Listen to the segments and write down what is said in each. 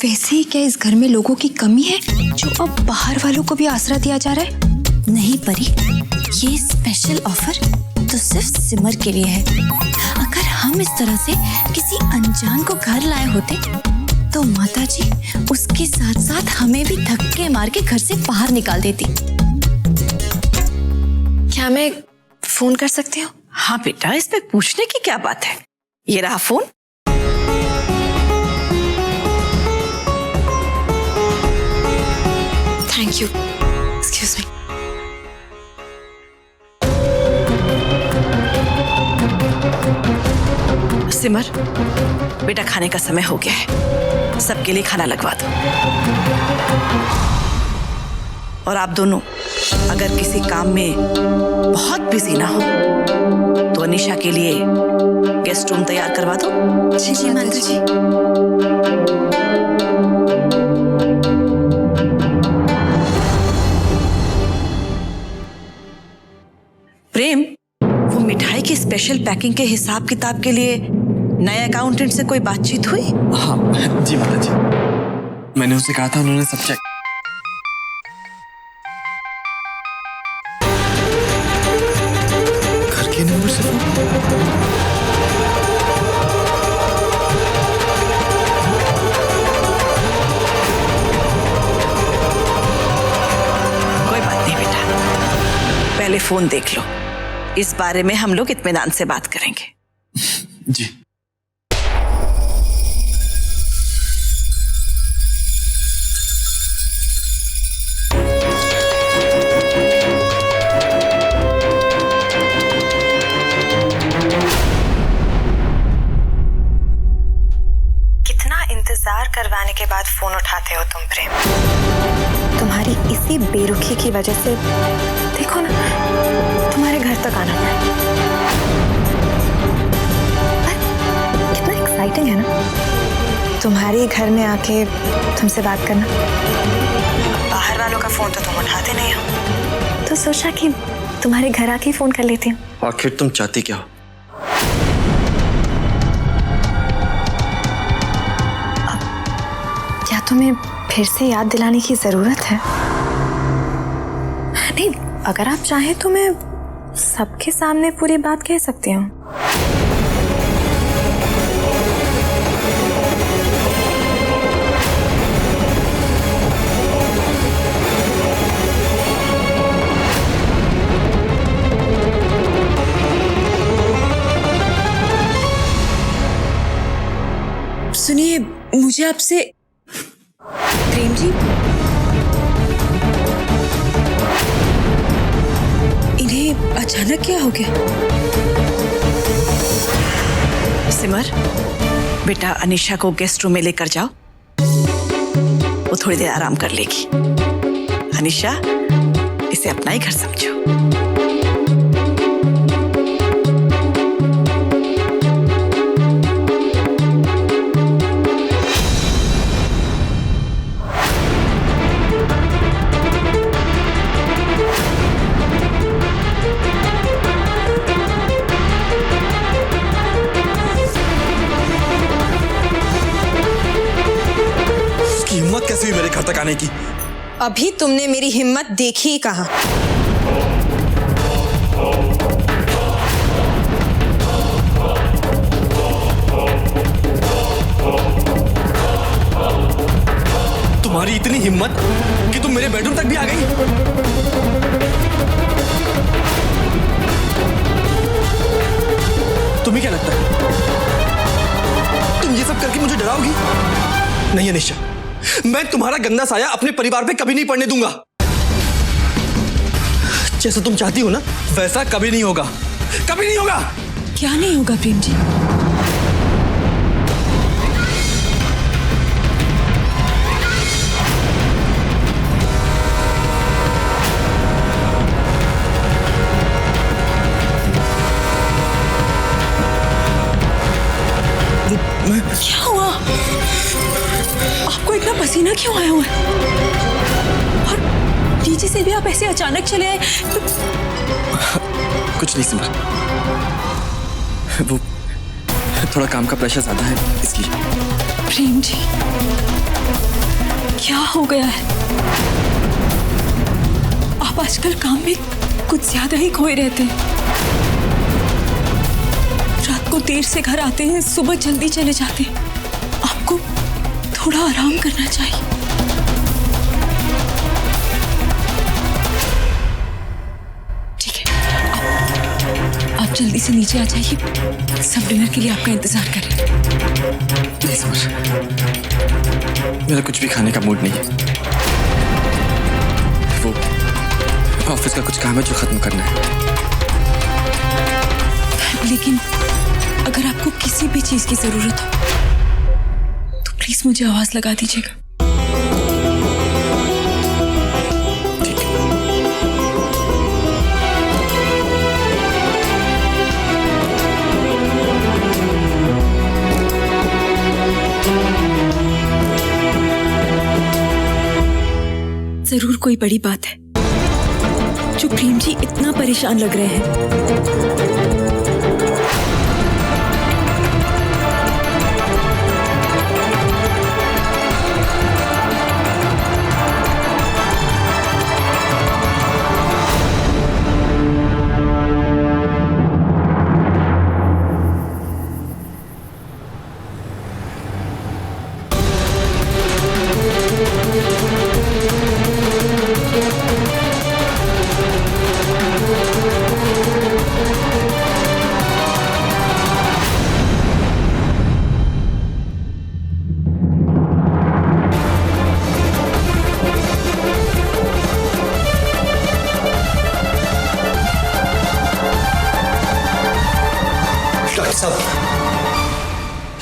वैसे ही क्या इस घर में लोगों की कमी है जो अब बाहर वालों को भी आसरा दिया जा रहा है? नहीं परी, ये स्पेशल ऑफर तो सिर्फ सिमर के लिए है। अगर हम इस तरह से किसी अनजान को घर लाए होते तो माता जी उसके साथ साथ हमें भी धक्के मार के घर से बाहर निकाल देती। क्या मैं फोन कर सकती हूँ? हाँ बेटा, इसमें पूछने की क्या बात है। ये रहा phone. Thank you. Excuse me. Simar, बेटा खाने का समय हो गया है, सबके लिए खाना लगवा दो। और आप दोनों अगर किसी काम में बहुत बिजी ना हो तो अनीशा के लिए गेस्ट रूम तैयार करवा दो। जी माता जी। प्रेम, वो मिठाई की स्पेशल पैकिंग के हिसाब किताब के लिए नए अकाउंटेंट से कोई बातचीत हुई? हाँ जी माता जी, मैंने उससे कहा था, उन्होंने सब चेक। घर के नंबर से कोई बात नहीं बेटा, पहले फोन देख लो, इस बारे में हम लोग इत्मीनान से बात करेंगे। जी। कितना इंतजार करवाने के बाद फोन उठाते हो तुम प्रेम? तुम्हारी इसी बेरुखी की वजह से देखो ना, तुम्हारे घर तक आना पड़ा। कितना एक्साइटिंग है ना तुम्हारे घर में आके तुमसे बात करना। बाहर वालों का फोन तो तुम उठाते नहीं हो, तो सोचा कि तुम्हारे घर आके फोन कर लेती हूँ। आखिर तुम चाहती क्या हो? क्या तुम्हें फिर से याद दिलाने की जरूरत है? नहीं, अगर आप चाहें तो मैं सबके सामने पूरी बात कह सकती हूँ। सुनिए, मुझे आपसे। प्रेम जी, इन्हें अचानक क्या हो गया? सिमर, बेटा अनीशा को गेस्ट रूम में लेकर जाओ, वो थोड़ी देर आराम कर लेगी। अनीशा, इसे अपना ही घर समझो। हिम्मत कैसे हुई मेरे घर तक आने की? अभी तुमने मेरी हिम्मत देखी ही कहाँ? तुम्हारी इतनी हिम्मत कि तुम मेरे बेडरूम तक भी आ गई? तुम्हें क्या लगता है तुम ये सब करके मुझे डराओगी? नहीं अनीशा, मैं तुम्हारा गंदा साया अपने परिवार पे कभी नहीं पड़ने दूंगा। जैसा तुम चाहती हो ना, वैसा कभी नहीं होगा, कभी नहीं होगा। क्या नहीं होगा प्रेम जी? क्या हुआ? आपको इतना पसीना क्यों आया हुआ है? और नीचे से भी आप ऐसे अचानक चले आए तो... कुछ नहीं सिमर, वो थोड़ा काम का प्रेशर ज्यादा है इसलिए। प्रेम जी, क्या हो गया है? आप आजकल काम में कुछ ज्यादा ही खोए रहते हैं। रात को देर से घर आते हैं, सुबह जल्दी चले जाते हैं। आपको थोड़ा आराम करना चाहिए। ठीक है, आप जल्दी से नीचे आ जाइए। सब डिनर के लिए आपका इंतजार कर रहे हैं। नहीं समझ, मेरा कुछ भी खाने का मूड नहीं है। वो ऑफिस का कुछ काम है जो खत्म करना है। लेकिन अगर आपको किसी भी चीज की जरूरत हो तो प्लीज मुझे आवाज लगा दीजिएगा। ठीक है। जरूर कोई बड़ी बात है जो प्रेम जी इतना परेशान लग रहे हैं।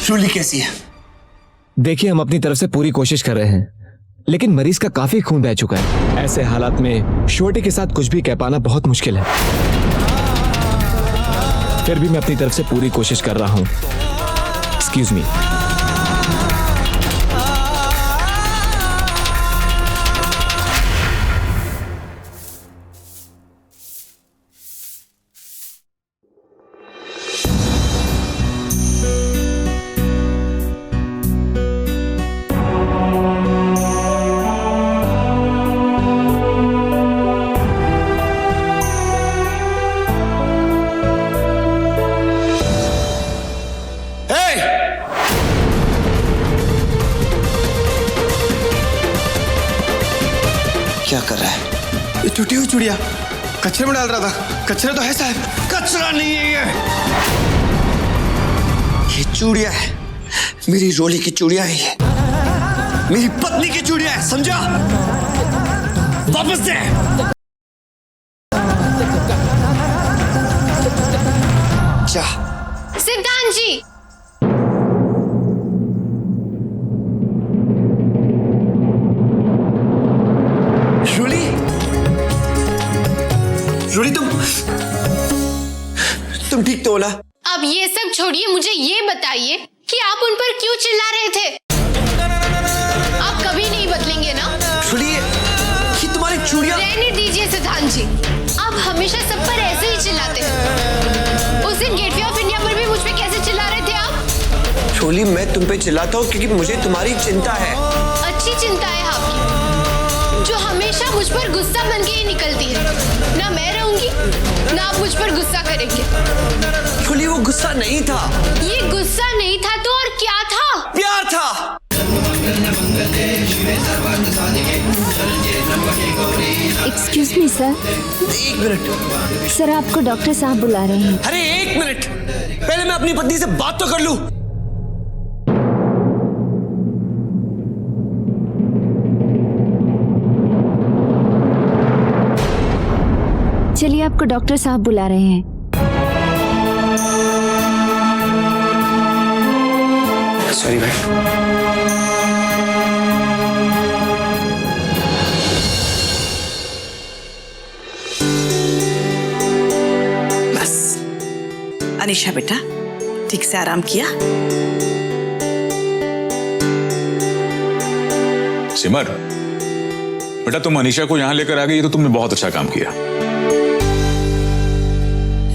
जूली कैसी है? देखिए, हम अपनी तरफ से पूरी कोशिश कर रहे हैं, लेकिन मरीज का काफी खून बह चुका है। ऐसे हालात में छोटे के साथ कुछ भी कह पाना बहुत मुश्किल है। फिर भी मैं अपनी तरफ से पूरी कोशिश कर रहा हूं। Excuse me. क्या कर रहा है? ये टूटी हुई चूड़िया कचरे में डाल रहा था। कचरा तो है साहब। कचरा नहीं है ये चूड़िया है। मेरी रोली की चूड़िया है ये। मेरी पत्नी की चूड़िया है, समझा? वापस दे। जा। सिद्धांत जी, रोली तुम ठीक तो हो ना? अब ये सब छोड़िए, मुझे ये बताइए कि आप उन पर क्यों चिल्ला रहे थे? आप कभी नहीं बदलेंगे ना? रोली, ये तुम्हारी चूड़ियां। रहने दीजिए सिद्धांत जी, आप हमेशा सब पर ऐसे ही चिल्लाते हैं। उस दिन गेटवे ऑफ इंडिया पर भी मुझ पे कैसे चिल्ला रहे थे आप? रोली, मैं तुम पे चिल्लाता हूँ क्योंकि मुझे तुम्हारी चिंता है। अच्छी चिंता है आपकी, जो हमेशा मुझ पर गुस्सा बन के ही निकलती है। ना मैं रहूंगी, ना आप मुझ पर गुस्सा करेंगे। रोली, वो गुस्सा नहीं था। ये गुस्सा नहीं था तो और क्या था? प्यार था। Excuse me sir. एक मिनट सर, आपको डॉक्टर साहब बुला रहे हैं। अरे एक मिनट, पहले मैं अपनी पत्नी से बात तो कर लूं। चलिए, आपको डॉक्टर साहब बुला रहे हैं। सॉरी भाई। बस अनीशा बेटा, ठीक से आराम किया? सिमर बेटा, तुम अनीशा को यहाँ लेकर आ गई, तो तुमने बहुत अच्छा काम किया।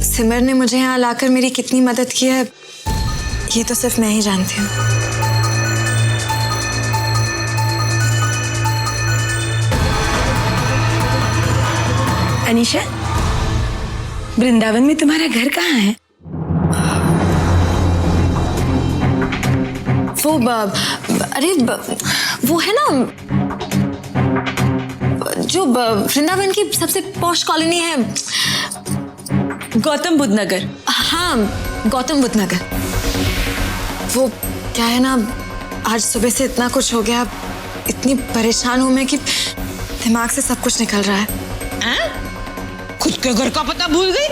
सिमर ने मुझे यहाँ लाकर मेरी कितनी मदद की है ये तो सिर्फ मैं ही जानती हूँ। अनीशा, वृंदावन में तुम्हारा घर कहाँ है? वो है ना जो वृंदावन की सबसे पॉश कॉलोनी है, गौतम बुद्ध नगर। हाँ, गौतम बुद्ध नगर। वो क्या है ना, आज सुबह से इतना कुछ हो गया, इतनी परेशान हूं मैं कि दिमाग से सब कुछ निकल रहा है। खुद के घर का पता भूल गई?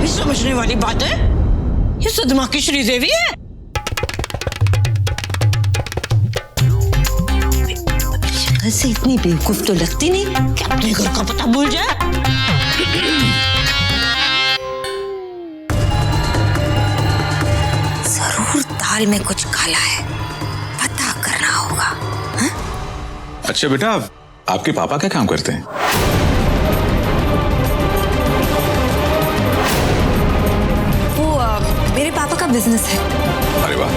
ये समझने वाली बात है? ये सदमा की श्रीदेवी है। शक्ल से इतनी बेवकूफ तो लगती नहीं कि अपने घर का पता भूल जाए। जरूर दाल में कुछ काला है, पता करना होगा। अच्छा बेटा, आपके पापा क्या काम करते हैं? वो मेरे पापा का बिजनेस है। अरे वाह,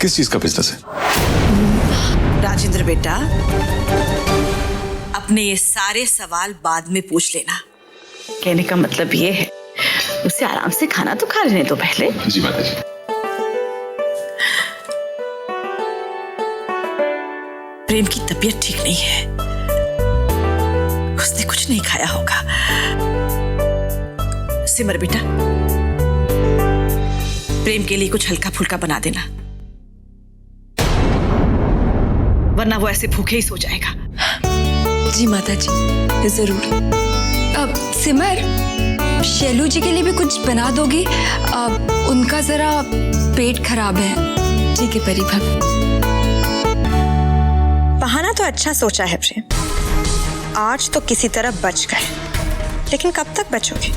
किस चीज का बिजनेस है? राजेंद्र बेटा, अपने ये सारे सवाल बाद में पूछ लेना। कहने का मतलब ये है, उसे आराम से खाना तो खा लेने दो पहले। जी माता जी। प्रेम की तबीयत ठीक नहीं है, उसने कुछ नहीं खाया होगा। सिमर बेटा, प्रेम के लिए कुछ हल्का फुल्का बना देना, वरना वो ऐसे भूखे ही सो जाएगा। जी माता जी, जरूर। अब सिमर, शैलू जी के लिए भी कुछ बना दोगी? उनका जरा पेट खराब है। ठीक है परी भक्त। बहाना तो अच्छा सोचा है प्रेम, आज तो किसी तरह बच गए, लेकिन कब तक बचोगे?